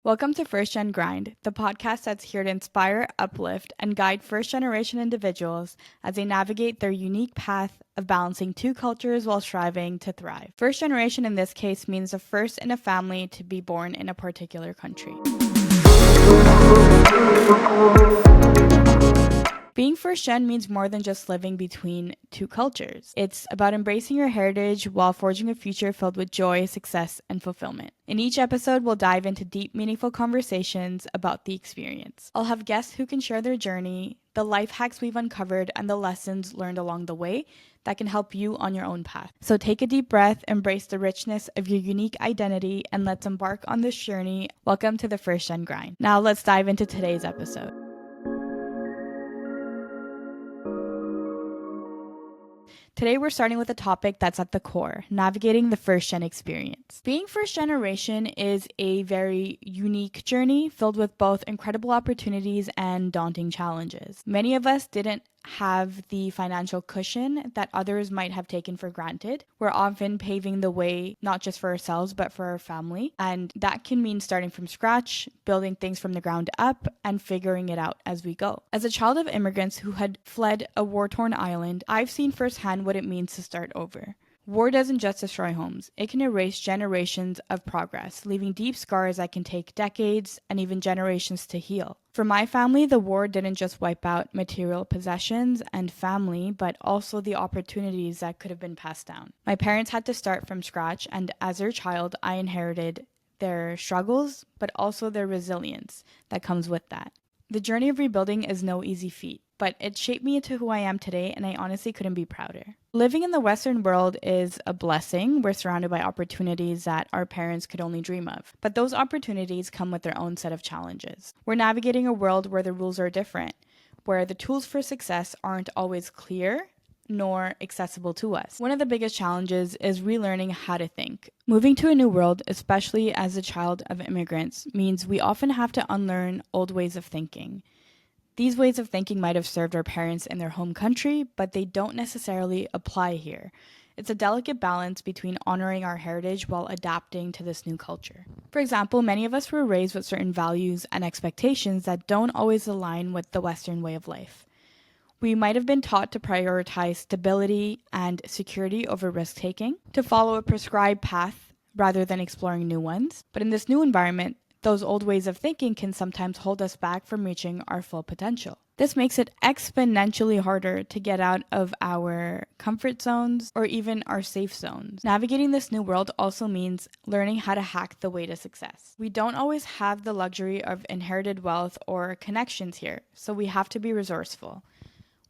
Welcome to First Gen Grind, the podcast that's here to inspire, uplift, and guide first generation individuals as they navigate their unique path of balancing two cultures while striving to thrive. First generation in this case means the first in a family to be born in a particular country. Being first gen means more than just living between two cultures. It's about embracing your heritage while forging a future filled with joy, success, and fulfillment. In each episode, we'll dive into deep, meaningful conversations about the experience. I'll have guests who can share their journey, the life hacks we've uncovered, and the lessons learned along the way that can help you on your own path. So take a deep breath, embrace the richness of your unique identity, and let's embark on this journey. Welcome to the First Gen Grind. Now let's dive into today's episode. Today, we're starting with a topic that's at the core, navigating the first-gen experience. Being first generation is a very unique journey filled with both incredible opportunities and daunting challenges. Many of us didn't have the financial cushion that others might have taken for granted. We're often paving the way, not just for ourselves, but for our family. And that can mean starting from scratch, building things from the ground up, and figuring it out as we go. As a child of immigrants who had fled a war-torn island, I've seen firsthand what it means to start over. War doesn't just destroy homes, it can erase generations of progress, leaving deep scars that can take decades and even generations to heal. For my family, the war didn't just wipe out material possessions and family, but also the opportunities that could have been passed down. My parents had to start from scratch, and as their child, I inherited their struggles, but also their resilience that comes with that. The journey of rebuilding is no easy feat, but it shaped me into who I am today, and I honestly couldn't be prouder. Living in the Western world is a blessing. We're surrounded by opportunities that our parents could only dream of. But those opportunities come with their own set of challenges. We're navigating a world where the rules are different, where the tools for success aren't always clear nor accessible to us. One of the biggest challenges is relearning how to think. Moving to a new world, especially as a child of immigrants, means we often have to unlearn old ways of thinking. These ways of thinking might have served our parents in their home country, but they don't necessarily apply here. It's a delicate balance between honoring our heritage while adapting to this new culture. For example, many of us were raised with certain values and expectations that don't always align with the Western way of life. We might have been taught to prioritize stability and security over risk-taking, to follow a prescribed path rather than exploring new ones. But in this new environment, those old ways of thinking can sometimes hold us back from reaching our full potential. This makes it exponentially harder to get out of our comfort zones or even our safe zones. Navigating this new world also means learning how to hack the way to success. We don't always have the luxury of inherited wealth or connections here, so we have to be resourceful.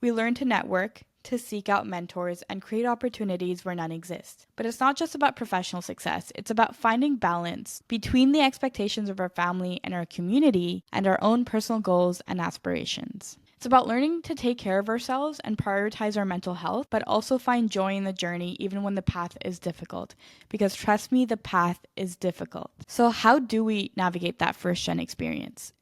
We learn to network, to seek out mentors, and create opportunities where none exist. But it's not just about professional success, it's about finding balance between the expectations of our family and our community and our own personal goals and aspirations. It's about learning to take care of ourselves and prioritize our mental health, but also find joy in the journey even when the path is difficult. Because trust me, the path is difficult. So how do we navigate that first-gen experience?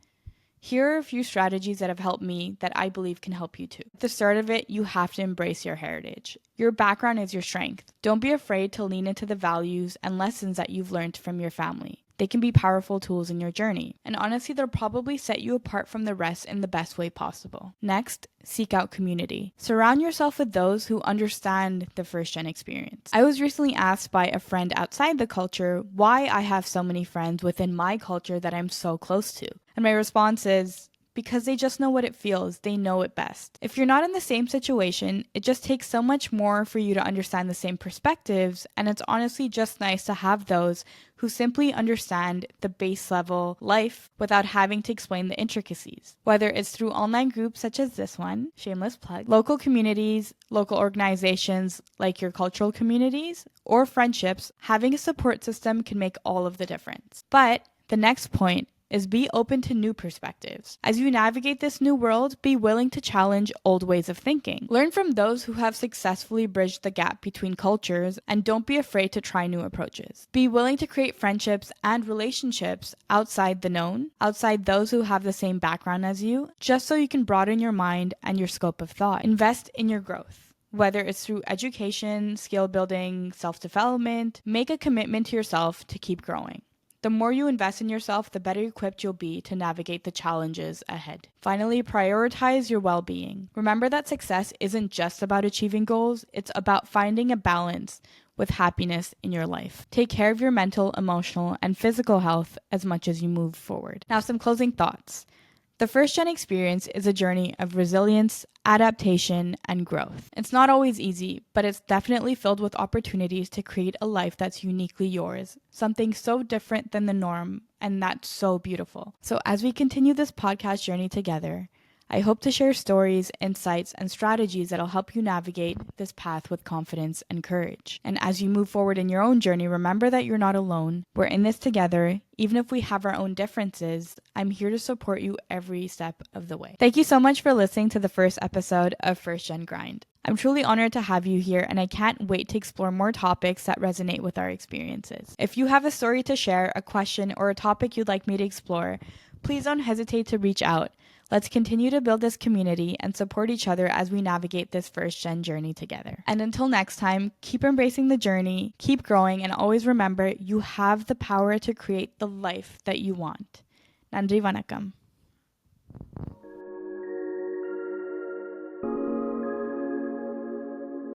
Here are a few strategies that have helped me that I believe can help you too. At the start of it, you have to embrace your heritage. Your background is your strength. Don't be afraid to lean into the values and lessons that you've learned from your family. They can be powerful tools in your journey. And honestly, they'll probably set you apart from the rest in the best way possible. Next, seek out community. Surround yourself with those who understand the first-gen experience. I was recently asked by a friend outside the culture why I have so many friends within my culture that I'm so close to. And my response is, because they just know what it feels. They know it best. If you're not in the same situation, it just takes so much more for you to understand the same perspectives, and it's honestly just nice to have those who simply understand the base level life without having to explain the intricacies. Whether it's through online groups such as this one, shameless plug, local communities, local organizations like your cultural communities, or friendships, having a support system can make all of the difference. But the next point is be open to new perspectives. As you navigate this new world, be willing to challenge old ways of thinking. Learn from those who have successfully bridged the gap between cultures, and don't be afraid to try new approaches. Be willing to create friendships and relationships outside the known, outside those who have the same background as you, just so you can broaden your mind and your scope of thought. Invest in your growth. Whether it's through education, skill building, self-development, make a commitment to yourself to keep growing. The more you invest in yourself, the better equipped you'll be to navigate the challenges ahead. Finally, prioritize your well-being. Remember that success isn't just about achieving goals, it's about finding a balance with happiness in your life. Take care of your mental, emotional, and physical health as much as you move forward. Now, some closing thoughts. The first gen experience is a journey of resilience, adaptation, and growth. It's not always easy, but it's definitely filled with opportunities to create a life that's uniquely yours, something so different than the norm, and that's so beautiful. So as we continue this podcast journey together, I hope to share stories, insights, and strategies that'll help you navigate this path with confidence and courage. And as you move forward in your own journey, remember that you're not alone. We're in this together. Even if we have our own differences, I'm here to support you every step of the way. Thank you so much for listening to the first episode of First Gen Grind. I'm truly honored to have you here, and I can't wait to explore more topics that resonate with our experiences. If you have a story to share, a question, or a topic you'd like me to explore, please don't hesitate to reach out. Let's continue to build this community and support each other as we navigate this first gen journey together. And until next time, keep embracing the journey, keep growing, and always remember you have the power to create the life that you want. Nandri Vanakkam.